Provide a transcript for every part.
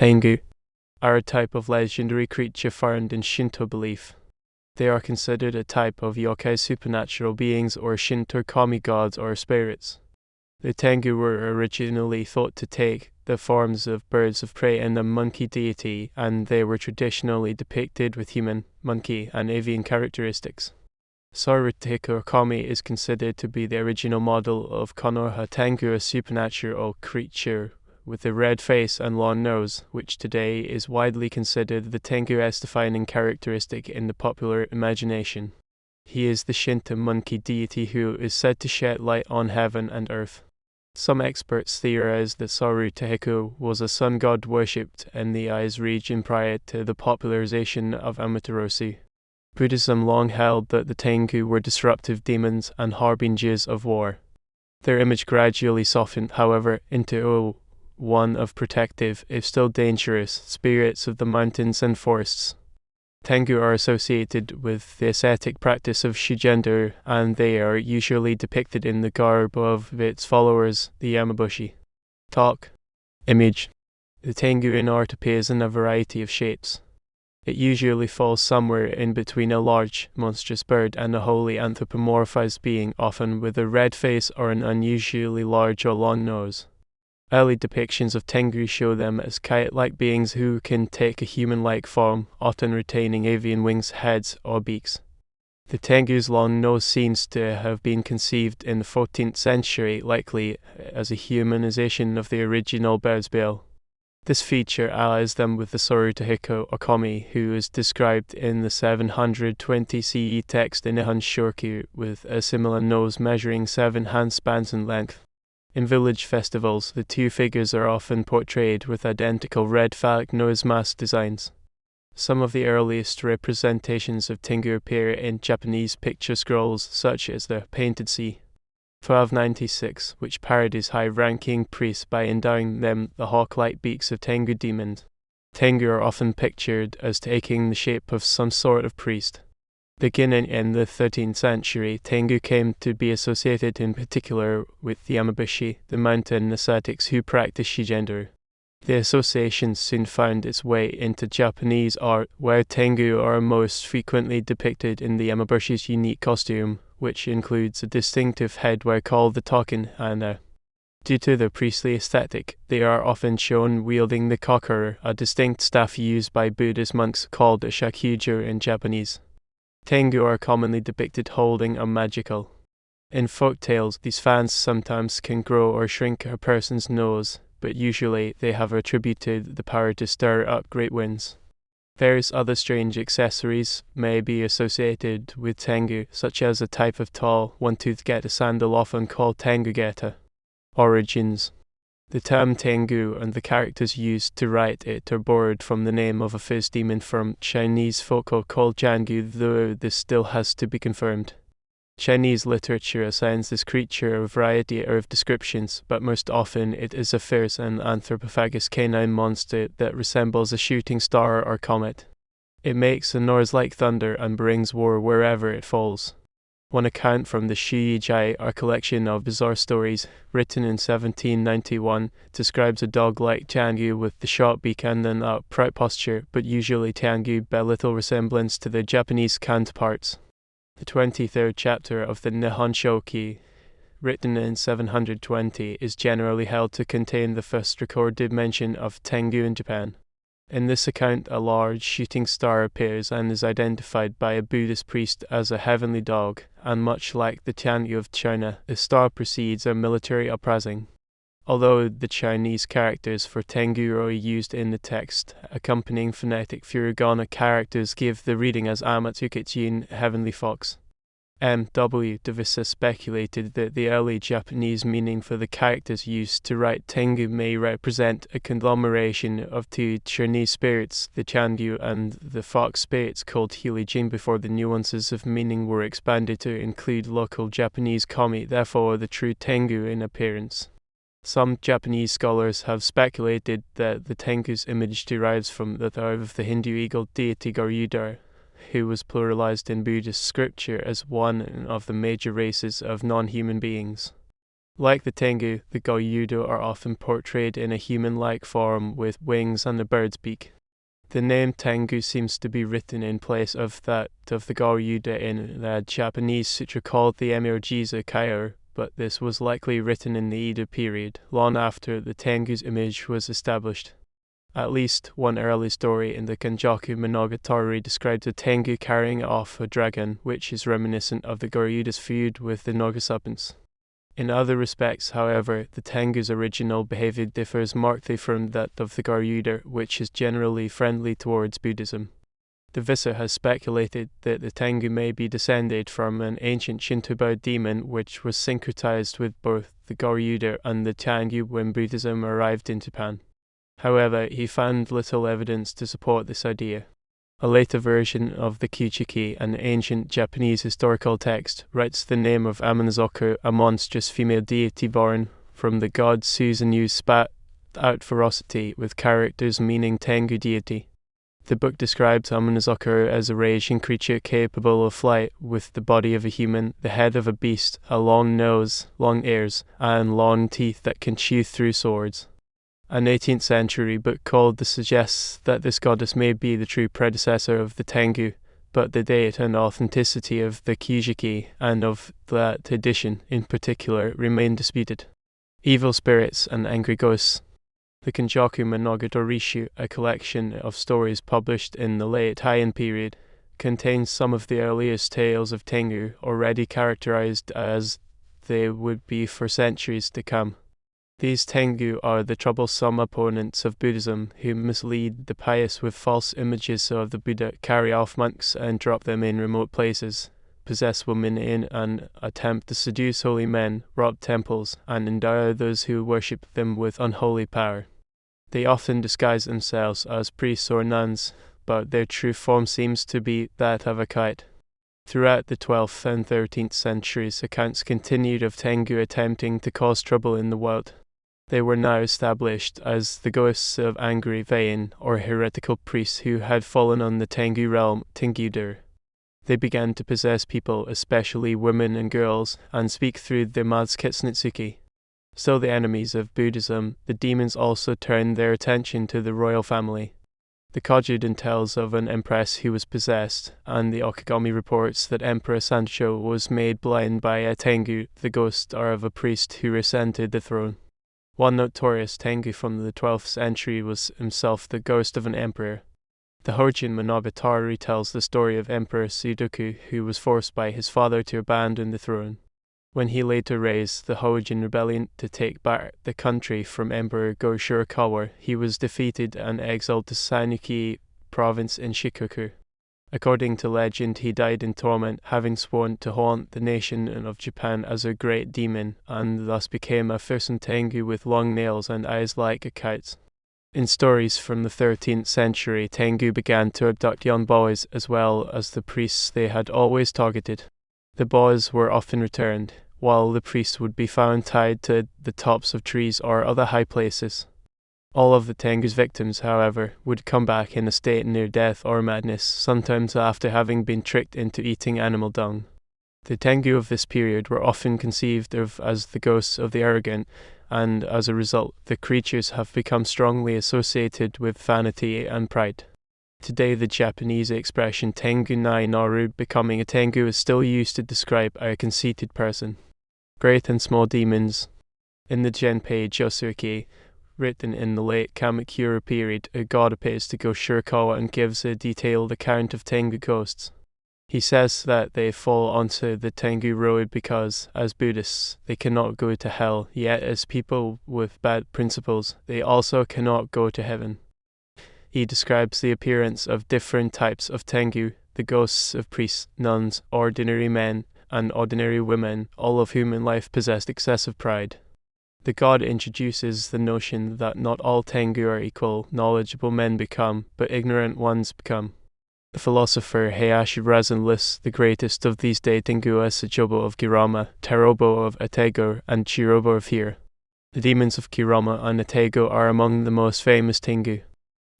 Tengu are a type of legendary creature found in Shinto belief. They are considered a type of yōkai supernatural beings or Shinto kami gods or spirits. The Tengu were originally thought to take the forms of birds of prey and a monkey deity, and they were traditionally depicted with human, monkey, and avian characteristics. Sarutahiko Ōkami is considered to be the original model of Konoha-Tengu, a supernatural creature with a red face and long nose, which today is widely considered the Tengu's defining characteristic in the popular imagination. He is the Shinto monkey deity who is said to shed light on heaven and earth. Some experts theorize that Sarutahiko was a sun god worshipped in the Ice region prior to the popularization of Amaterasu. Buddhism long held that the Tengu were disruptive demons and harbingers of war. Their image gradually softened, however, into one of protective, if still dangerous, spirits of the mountains and forests. Tengu are associated with the ascetic practice of Shugendō, and they are usually depicted in the garb of its followers, the yamabushi. Image. The Tengu in art appears in a variety of shapes. It usually falls somewhere in between a large, monstrous bird and a wholly anthropomorphized being, often with a red face or an unusually large or long nose. Early depictions of Tengu show them as kite-like beings who can take a human-like form, often retaining avian wings, heads, or beaks. The Tengu's long nose seems to have been conceived in the 14th century, likely as a humanization of the original bird's bill. This feature allies them with the Sarutahiko Ōkami, who is described in the 720 CE text in Nihon Shoku with a similar nose measuring 7 handspans in length. In village festivals, the two figures are often portrayed with identical red phallic nose mask designs. Some of the earliest representations of Tengu appear in Japanese picture scrolls such as the Painted Sea, 1296, which parodies high-ranking priests by endowing them the hawk-like beaks of Tengu demons. Tengu are often pictured as taking the shape of some sort of priest. Beginning in the 13th century, Tengu came to be associated in particular with the yamabushi, the mountain ascetics who practice Shugendō. The association soon found its way into Japanese art, where Tengu are most frequently depicted in the yamabushi's unique costume, which includes a distinctive headwear called the token, and due to their priestly aesthetic, they are often shown wielding the kokoro, a distinct staff used by Buddhist monks called a shakujo in Japanese. Tengu are commonly depicted holding a magical. In folk tales, these fans sometimes can grow or shrink a person's nose, but usually they have attributed the power to stir up great winds. Various other strange accessories may be associated with Tengu, such as a type of tall, one-toothed geta sandal often called Tengu geta. Origins. The term Tengu and the characters used to write it are borrowed from the name of a fierce demon from Chinese folklore called Jiangu, though this still has to be confirmed. Chinese literature assigns this creature a variety of descriptions, but most often it is a fierce and anthropophagous canine monster that resembles a shooting star or comet. It makes a noise like thunder and brings war wherever it falls. One account from the Shuijai, a collection of bizarre stories, written in 1791, describes a dog-like Tengu with the sharp beak and an upright posture, but usually Tengu bear little resemblance to their Japanese counterparts. The 23rd chapter of the Nihon Shoki, written in 720, is generally held to contain the first recorded mention of Tengu in Japan. In this account, a large shooting star appears and is identified by a Buddhist priest as a heavenly dog, and much like the Tengu of China, the star precedes a military uprising. Although the Chinese characters for Tengu are used in the text, accompanying phonetic furigana characters give the reading as Amaterasu, heavenly fox. M.W. Devisa speculated that the early Japanese meaning for the characters used to write Tengu may represent a conglomeration of two Chinese spirits, the Tengu and the fox spirits called Hilijin, before the nuances of meaning were expanded to include local Japanese kami, therefore the true Tengu in appearance. Some Japanese scholars have speculated that the Tengu's image derives from that of the Hindu eagle deity Garuda, who was pluralized in Buddhist scripture as one of the major races of non-human beings. Like the Tengu, the Gyūdo are often portrayed in a human-like form with wings and a bird's beak. The name Tengu seems to be written in place of that of the Gyūdo in a Japanese sutra called the Emergiza Kaiō, but this was likely written in the Edo period, long after the Tengu's image was established. At least one early story in the Kanjaku Monogatari describes a Tengu carrying off a dragon, which is reminiscent of the Gyūdo's feud with the Nagasapans. In other respects, however, the Tengu's original behavior differs markedly from that of the Gyūdo, which is generally friendly towards Buddhism. The Vissa has speculated that the Tengu may be descended from an ancient Shinto demon which was syncretized with both the Gyūdo and the Tengu when Buddhism arrived in Japan. However, he found little evidence to support this idea. A later version of the Kyuchiki, an ancient Japanese historical text, writes the name of Amaterasu, a monstrous female deity born from the god Susan, who spat out ferocity, with characters meaning Tengu deity. The book describes Amaterasu as a raging creature capable of flight, with the body of a human, the head of a beast, a long nose, long ears, and long teeth that can chew through swords. An 18th century book called The suggests that this goddess may be the true predecessor of the Tengu, but the date and authenticity of the Kyuchiki, and of that edition in particular, remain disputed. Evil spirits and angry ghosts. The Kanjaku Monogatari, a collection of stories published in the late Heian period, contains some of the earliest tales of Tengu, already characterized as they would be for centuries to come. These Tengu are the troublesome opponents of Buddhism who mislead the pious with false images of the Buddha, carry off monks and drop them in remote places, possess women in an attempt to seduce holy men, rob temples, and endow those who worship them with unholy power. They often disguise themselves as priests or nuns, but their true form seems to be that of a kite. Throughout the 12th and 13th centuries, accounts continued of Tengu attempting to cause trouble in the world. They were now established as the ghosts of angry vain or heretical priests who had fallen on the Tengu realm, Tengudo. They began to possess people, especially women and girls, and speak through the Mazu Kitsunetsuki. Still the enemies of Buddhism, the demons also turned their attention to the royal family. The Kojuden tells of an empress who was possessed, and the Okigami reports that Emperor Sancho was made blind by a Tengu, the ghost of a priest who ascended the throne. One notorious Tengu from the 12th century was himself the ghost of an emperor. The Hojin Monogatari tells the story of Emperor Sudoku, who was forced by his father to abandon the throne. When he later raised the Hojin rebellion to take back the country from Emperor Go-Shirakawa, he was defeated and exiled to Sanuki province in Shikoku. According to legend, he died in torment, having sworn to haunt the nation of Japan as a great demon, and thus became a fearsome Tengu with long nails and eyes like a kite's. In stories from the 13th century, Tengu began to abduct young boys as well as the priests they had always targeted. The boys were often returned, while the priests would be found tied to the tops of trees or other high places. All of the Tengu's victims, however, would come back in a state near death or madness, sometimes after having been tricked into eating animal dung. The Tengu of this period were often conceived of as the ghosts of the arrogant, and as a result, the creatures have become strongly associated with vanity and pride. Today, the Japanese expression Tengu nai naru, becoming a Tengu, is still used to describe a conceited person. Great and small demons. In the Genpei Josuke, written in the late Kamakura period, a god appears to Go-Shirakawa and gives a detailed account of Tengu ghosts. He says that they fall onto the Tengu road because, as Buddhists, they cannot go to hell, yet as people with bad principles, they also cannot go to heaven. He describes the appearance of different types of Tengu, the ghosts of priests, nuns, ordinary men, and ordinary women, all of whom in life possessed excessive pride. The god introduces the notion that not all Tengu are equal. Knowledgeable men become, but ignorant ones become. The philosopher Heihachi Razan lists the greatest of these Tengu as Sajobo of Kirama, Tarobo of Atego, and Chirobo of Hira. The demons of Kirama and Atego are among the most famous Tengu.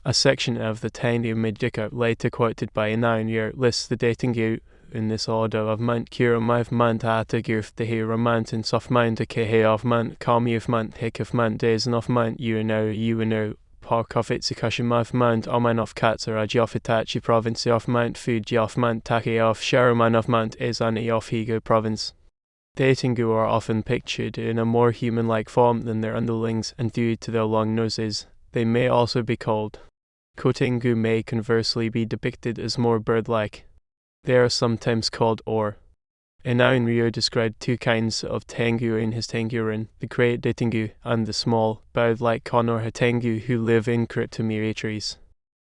A section of the Tengu Medika, later quoted by Inaon, lists the Tengu in this order of Mount Kira Mount Mount Atagurf the Hero Mountain Soft Mount Akehe of Mount Kami of Mount Hick of Mount Dazen of Mount Ueno Park of Itsukashima of Mount Oman of Katsuraji of Itachi Province of Mount Fuji of Mount Take of Sharuman of Mount Izani of Higo Province. The Tengu are often pictured in a more human-like form than their underlings, and due to their long noses, they may also be called. Kotengu may conversely be depicted as more bird-like. They are sometimes called or. Inao Ryo described two kinds of Tengu in his Tengu-rin, the great Tengu and the small, bowed-like Konoha-Tengu who live in cryptomere trees.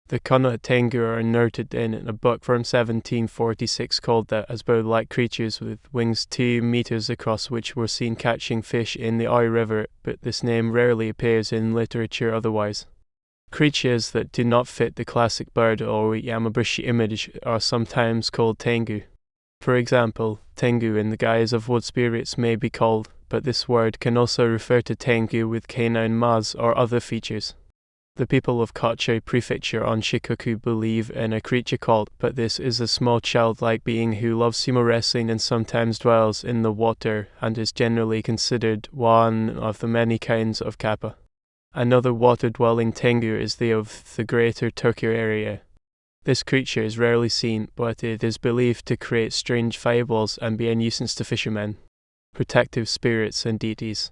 The Konoha-Tengu are noted in a book from 1746 called that as bow-like creatures with wings 2 meters across which were seen catching fish in the Oi River, but this name rarely appears in literature otherwise. Creatures that do not fit the classic bird or yamabushi image are sometimes called Tengu. For example, Tengu in the guise of wood spirits may be called, but this word can also refer to Tengu with canine mas or other features. The people of Kocho Prefecture on Shikoku believe in a creature called, but this is a small childlike being who loves sumo wrestling and sometimes dwells in the water and is generally considered one of the many kinds of kappa. Another water-dwelling Tengu is the of the greater Tokyo area. This creature is rarely seen, but it is believed to create strange fireballs and be a nuisance to fishermen, protective spirits and deities.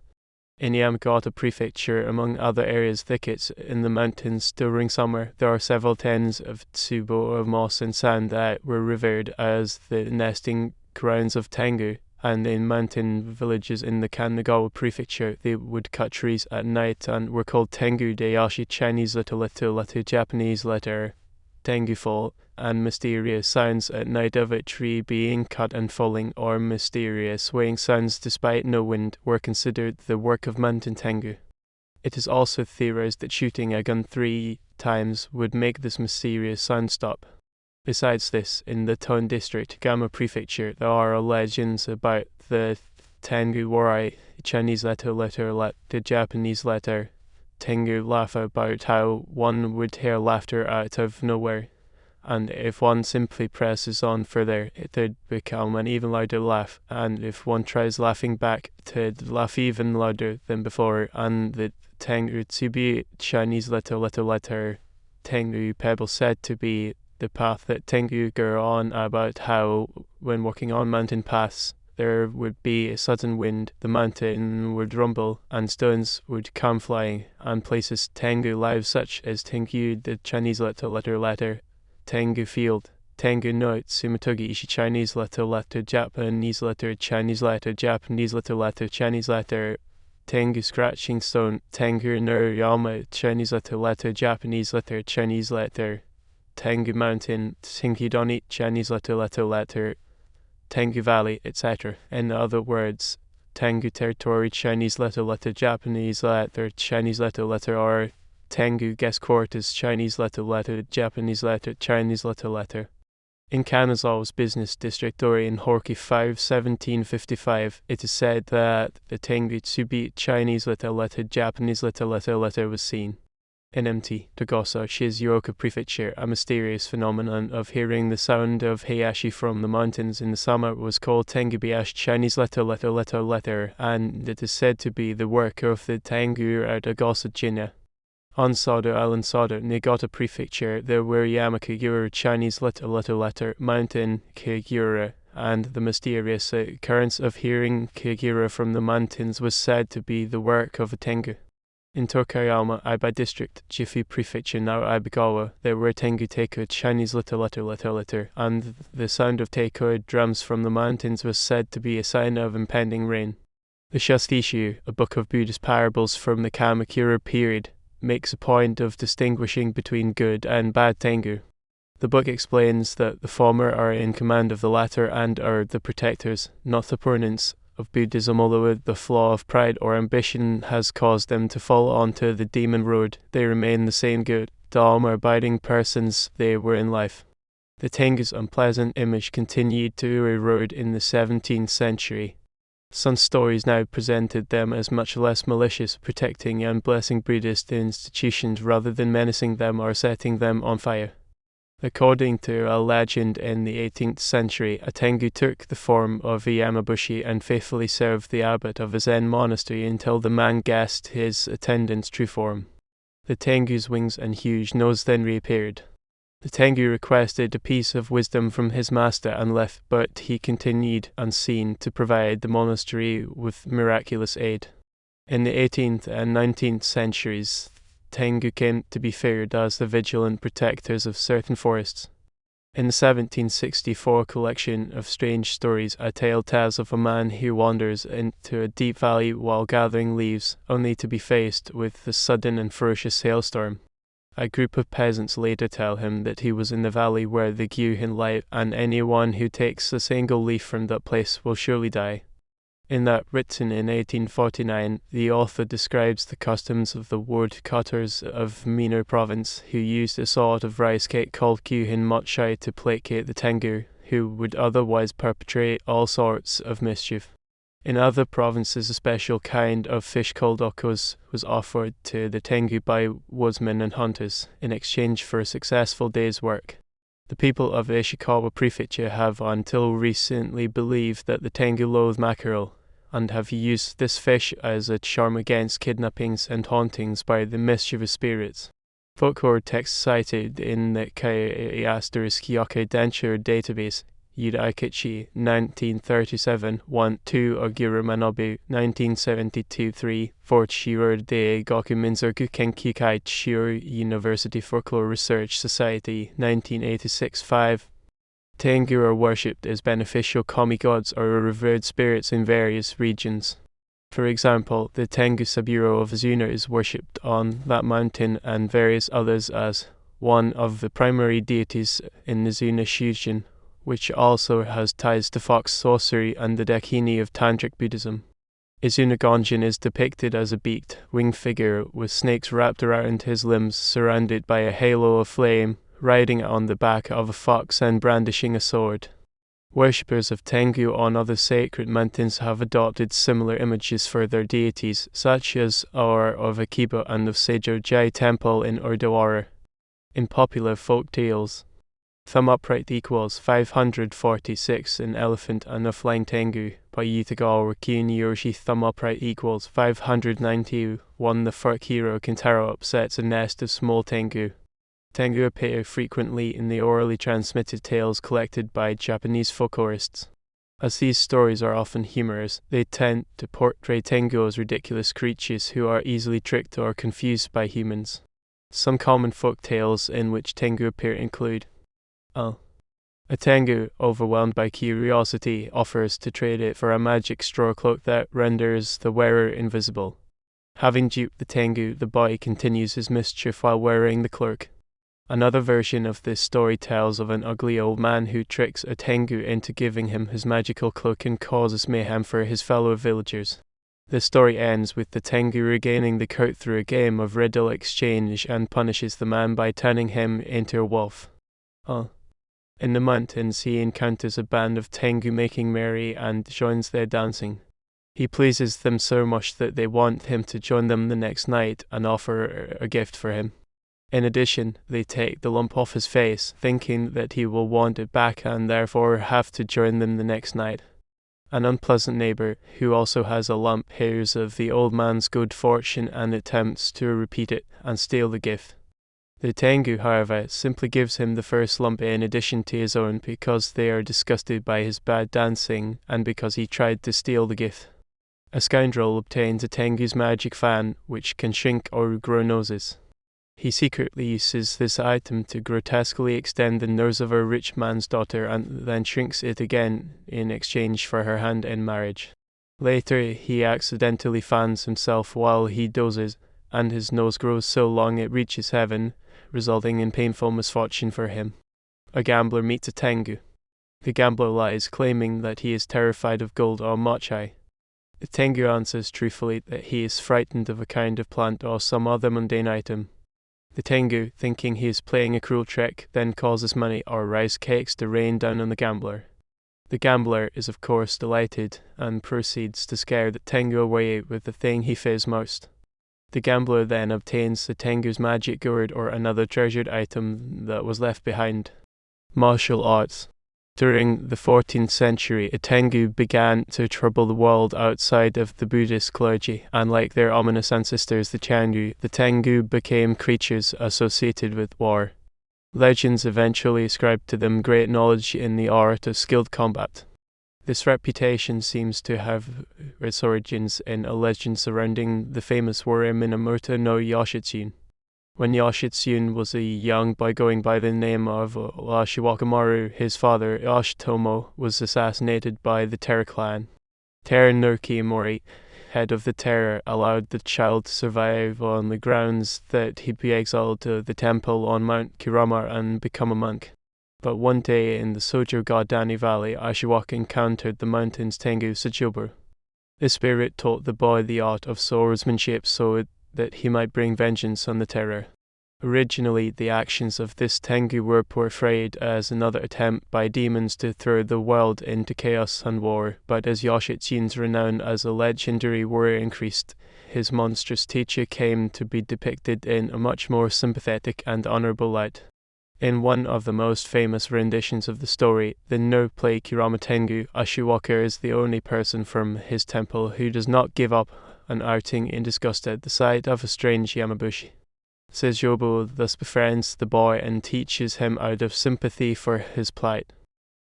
In Yamagata Prefecture, among other areas thickets in the mountains during summer, there are several tens of tsubo of moss and sand that were revered as the nesting grounds of Tengu, and in mountain villages in the Kanagawa Prefecture, they would cut trees at night and were called Tengu Dayashi, Chinese letter Japanese letter Tengu fall, and mysterious sounds at night of a tree being cut and falling, or mysterious swaying sounds despite no wind, were considered the work of mountain Tengu. It is also theorized that shooting a gun 3 times would make this mysterious sound stop. Besides this, in the Ton District, Gama Prefecture, there are legends about the Tengu Warai, Chinese letter the Japanese letter Tengu laugh about how one would hear laughter out of nowhere, and if one simply presses on further, it would become an even louder laugh, and if one tries laughing back, it would laugh even louder than before, and the Tengu Tsubi, Chinese letter Tengu pebble said to be the path that Tengu go on, about how, when walking on mountain paths, there would be a sudden wind, the mountain would rumble, and stones would come flying, and places Tengu live such as Tengu, the Chinese letter Tengu field, Tengu no Tsumatogi Ishi, Chinese letter Japanese letter Chinese letter Japanese letter Chinese letter Tengu scratching stone, Tengu no Yama, Chinese letter Japanese letter Chinese letter Tengu mountain, Tengu doni, Chinese letter Tengu Valley, etc. In other words, Tengu territory, Chinese letter Japanese letter Chinese letter, or Tengu guest quarters, Chinese letter Japanese letter Chinese letter. In Kanazawa's business district or in Horki 5, 1755, it is said that the Tengu Tsubi, Chinese letter Japanese letter was seen. In MT, Togosa, Shizuoka Prefecture, a mysterious phenomenon of hearing the sound of heiashi from the mountains in the summer was called Tengubiashi, Chinese letter, and it is said to be the work of the Tengu at Togosa Jinya. On Sado Island Sado, Niigata Prefecture, there were Yamakagura, Chinese letter, mountain Kagura, and the mysterious occurrence of hearing Kagura from the mountains was said to be the work of a Tengu. In Tokayama, Aibai District, Jifu Prefecture, now Aibigawa, there were Tengu Teiko, Chinese letter, and the sound of teiko drums from the mountains was said to be a sign of impending rain. The Shastishu, a book of Buddhist parables from the Kamakura period, makes a point of distinguishing between good and bad Tengu. The book explains that the former are in command of the latter and are the protectors, not opponents, of Buddhism. Although the flaw of pride or ambition has caused them to fall onto the demon road, they remain the same good, Dharma-abiding persons they were in life. The Tengu's unpleasant image continued to erode in the 17th century. Some stories now presented them as much less malicious, protecting and blessing Buddhist institutions rather than menacing them or setting them on fire. According to a legend in the 18th century, a Tengu took the form of a yamabushi and faithfully served the abbot of a Zen monastery until the man guessed his attendant's true form. The Tengu's wings and huge nose then reappeared. The Tengu requested a piece of wisdom from his master and left, but he continued unseen to provide the monastery with miraculous aid. In the 18th and 19th centuries, Tengu came to be feared as the vigilant protectors of certain forests. In the 1764 collection of strange stories, a tale tells of a man who wanders into a deep valley while gathering leaves, only to be faced with a sudden and ferocious hailstorm. A group of peasants later tell him that he was in the valley where the Gyuhin lie, and anyone who takes a single leaf from that place will surely die. In that, written in 1849, the author describes the customs of the woodcutters of Mino province, who used a sort of rice cake called Gyuhin mochai to placate the Tengu, who would otherwise perpetrate all sorts of mischief. In other provinces, a special kind of fish called okos was offered to the Tengu by woodsmen and hunters, in exchange for a successful day's work. The people of Ishikawa Prefecture have until recently believed that the Tengu loathe mackerel, and have used this fish as a charm against kidnappings and hauntings by the mischievous spirits. Folklore texts cited in the **yōkai denture database, Yuraikichi, 1937, 1-2 Ogura Manobu, 1972-3, 4 Shiro de Goku Minzoku Kenkikai Chio University Folklore Research Society, 1986-5. Tengu are worshipped as beneficial kami gods or revered spirits in various regions. For example, the Tengu Saburo of Azuna is worshipped on that mountain and various others as one of the primary deities in the Azuna Shujin, which also has ties to fox sorcery and the Dakini of Tantric Buddhism. Izuna Gonjin is depicted as a beaked, winged figure with snakes wrapped around his limbs, surrounded by a halo of flame, riding on the back of a fox and brandishing a sword. Worshippers of Tengu on other sacred mountains have adopted similar images for their deities, such as our of Akiba and of Seijo-ji Temple in Urdawara. In popular folk tales, Thumb Upright equals 546 in Elephant and a Flying Tengu by Yutagawa Kuniyoshi. Thumb Upright equals 591. The folk hero Kintaro upsets a nest of small Tengu. Tengu appear frequently in the orally transmitted tales collected by Japanese folklorists. As these stories are often humorous, they tend to portray Tengu as ridiculous creatures who are easily tricked or confused by humans. Some common folk tales in which Tengu appear include a Tengu, overwhelmed by curiosity, offers to trade it for a magic straw cloak that renders the wearer invisible. Having duped the Tengu, the boy continues his mischief while wearing the cloak. Another version of this story tells of an ugly old man who tricks a Tengu into giving him his magical cloak and causes mayhem for his fellow villagers. The story ends with the Tengu regaining the coat through a game of riddle exchange and punishes the man by turning him into a wolf. In the mountains, he encounters a band of Tengu making merry and joins their dancing. He pleases them so much that they want him to join them the next night and offer a gift for him. In addition, they take the lump off his face, thinking that he will want it back and therefore have to join them the next night. An unpleasant neighbor, who also has a lump, hears of the old man's good fortune and attempts to repeat it and steal the gift. The Tengu, however, simply gives him the first lump in addition to his own because they are disgusted by his bad dancing and because he tried to steal the gift. A scoundrel obtains a Tengu's magic fan, which can shrink or grow noses. He secretly uses this item to grotesquely extend the nose of a rich man's daughter and then shrinks it again in exchange for her hand in marriage. Later, he accidentally fans himself while he dozes, and his nose grows so long it reaches heaven, resulting in painful misfortune for him. A gambler meets a Tengu. The gambler lies, claiming that he is terrified of gold or mochai. The Tengu answers truthfully that he is frightened of a kind of plant or some other mundane item. The Tengu, thinking he is playing a cruel trick, then causes money or rice cakes to rain down on the gambler. The gambler is of course delighted and proceeds to scare the Tengu away with the thing he fears most. The gambler then obtains the Tengu's magic gourd or another treasured item that was left behind. Martial arts. During the 14th century, a Tengu began to trouble the world outside of the Buddhist clergy, and like their ominous ancestors, the Tengu became creatures associated with war. Legends eventually ascribed to them great knowledge in the art of skilled combat. This reputation seems to have its origins in a legend surrounding the famous warrior Minamoto no Yoshitsune. When Yoshitsune was a young boy going by the name of Ashiwakamaru, his father, Yoshitomo, was assassinated by the Terror clan. Terror no Kiyomori, head of the Terror, allowed the child to survive on the grounds that he be exiled to the temple on Mount Kirama and become a monk. But one day in the Sojo Gadani Valley, Ashiwaka encountered the mountain's Tengu Sajobu. The spirit taught the boy the art of swordsmanship so that he might bring vengeance on the Terror. Originally, the actions of this Tengu were portrayed as another attempt by demons to throw the world into chaos and war, but as Yoshitsune's renown as a legendary warrior increased, his monstrous teacher came to be depicted in a much more sympathetic and honorable light. In one of the most famous renditions of the story, the no play Kirama Tengu, Ashiwaka is the only person from his temple who does not give up an outing in disgust at the sight of a strange yamabushi. Sajobu thus befriends the boy and teaches him out of sympathy for his plight.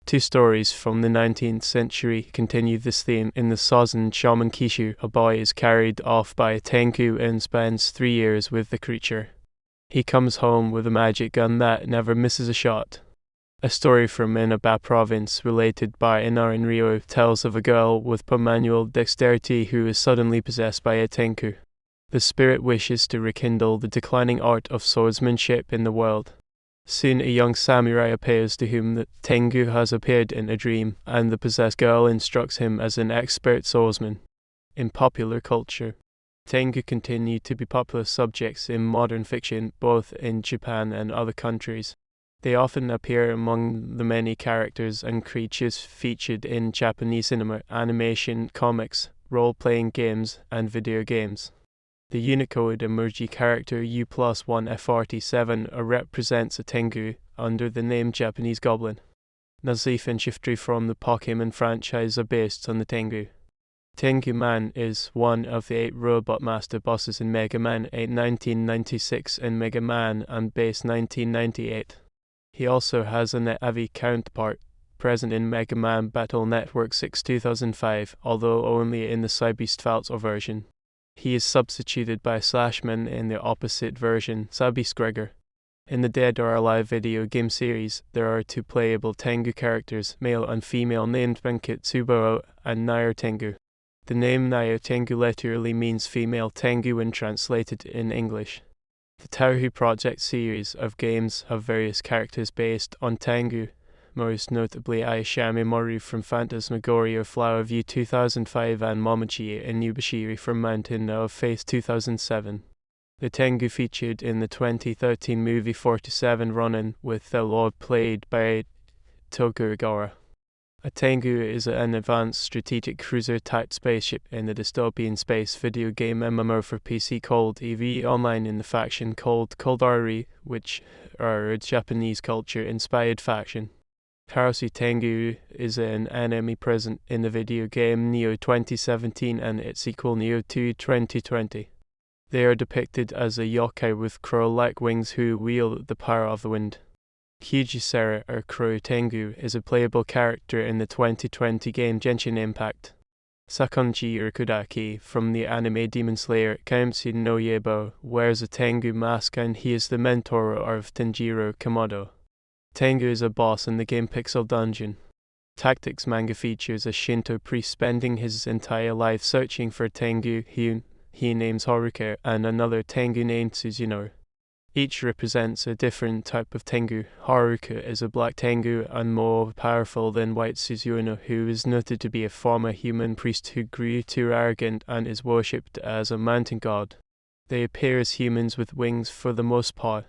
Two stories from the 19th century continue this theme. In the Sozan Shaman Kishu, a boy is carried off by a Tengu and spends 3 years with the creature. He comes home with a magic gun that never misses a shot. A story from Inaba province, related by Inarin Ryo, tells of a girl with manual dexterity who is suddenly possessed by a Tengu. The spirit wishes to rekindle the declining art of swordsmanship in the world. Soon a young samurai appears to whom the Tengu has appeared in a dream, and the possessed girl instructs him as an expert swordsman. In popular culture, Tengu continue to be popular subjects in modern fiction, both in Japan and other countries. They often appear among the many characters and creatures featured in Japanese cinema, animation, comics, role-playing games, and video games. The Unicode emoji character U+1F47 represents a Tengu under the name Japanese Goblin. Nazif and Shiftry from the Pokémon franchise are based on the Tengu. Tengu Man is one of the 8 Robot Master bosses in Mega Man 8 1996 and Mega Man and Base 1998. He also has an Avi counterpart present in Mega Man Battle Network 6 2005, although only in the Cybeast Falzo version. He is substituted by Slashman in the opposite version, Cybeast Gregor. In the Dead or Alive video game series, there are 2 playable Tengu characters, male and female, named Benkit Tsubao and Nair Tengu. The name Nair Tengu literally means female Tengu when translated in English. The Tauhu Project series of games have various characters based on Tengu, most notably Aishami Moru from Phantasmagoria Flower View 2005 and Momochi Inubashiri from Mountain of Faith 2007. The Tengu featured in the 2013 movie 47 Ronin, with the Lord played by Tokugawa. A Tengu is an advanced strategic cruiser-type spaceship in the dystopian space video game MMO for PC called EV Online in the faction called Koldari, which are a Japanese culture-inspired faction. Karasu Tengu is an enemy present in the video game Nioh 2017 and its sequel Nioh 2 2020. They are depicted as a yōkai with crow-like wings who wield the power of the wind. Kyujisera, or Crow Tengu, is a playable character in the 2020 game Genshin Impact. Sakonji Urkudaki, from the anime Demon Slayer Kaimtsu no Yebo, wears a Tengu mask and he is the mentor of Tenjiro Komodo. Tengu is a boss in the game Pixel Dungeon. Tactics manga features a Shinto priest spending his entire life searching for Tengu he names Haruka and another Tengu named Suzuno. Each represents a different type of Tengu. Haruka is a black Tengu and more powerful than white Suzuno, who is noted to be a former human priest who grew too arrogant and is worshipped as a mountain god. They appear as humans with wings for the most part.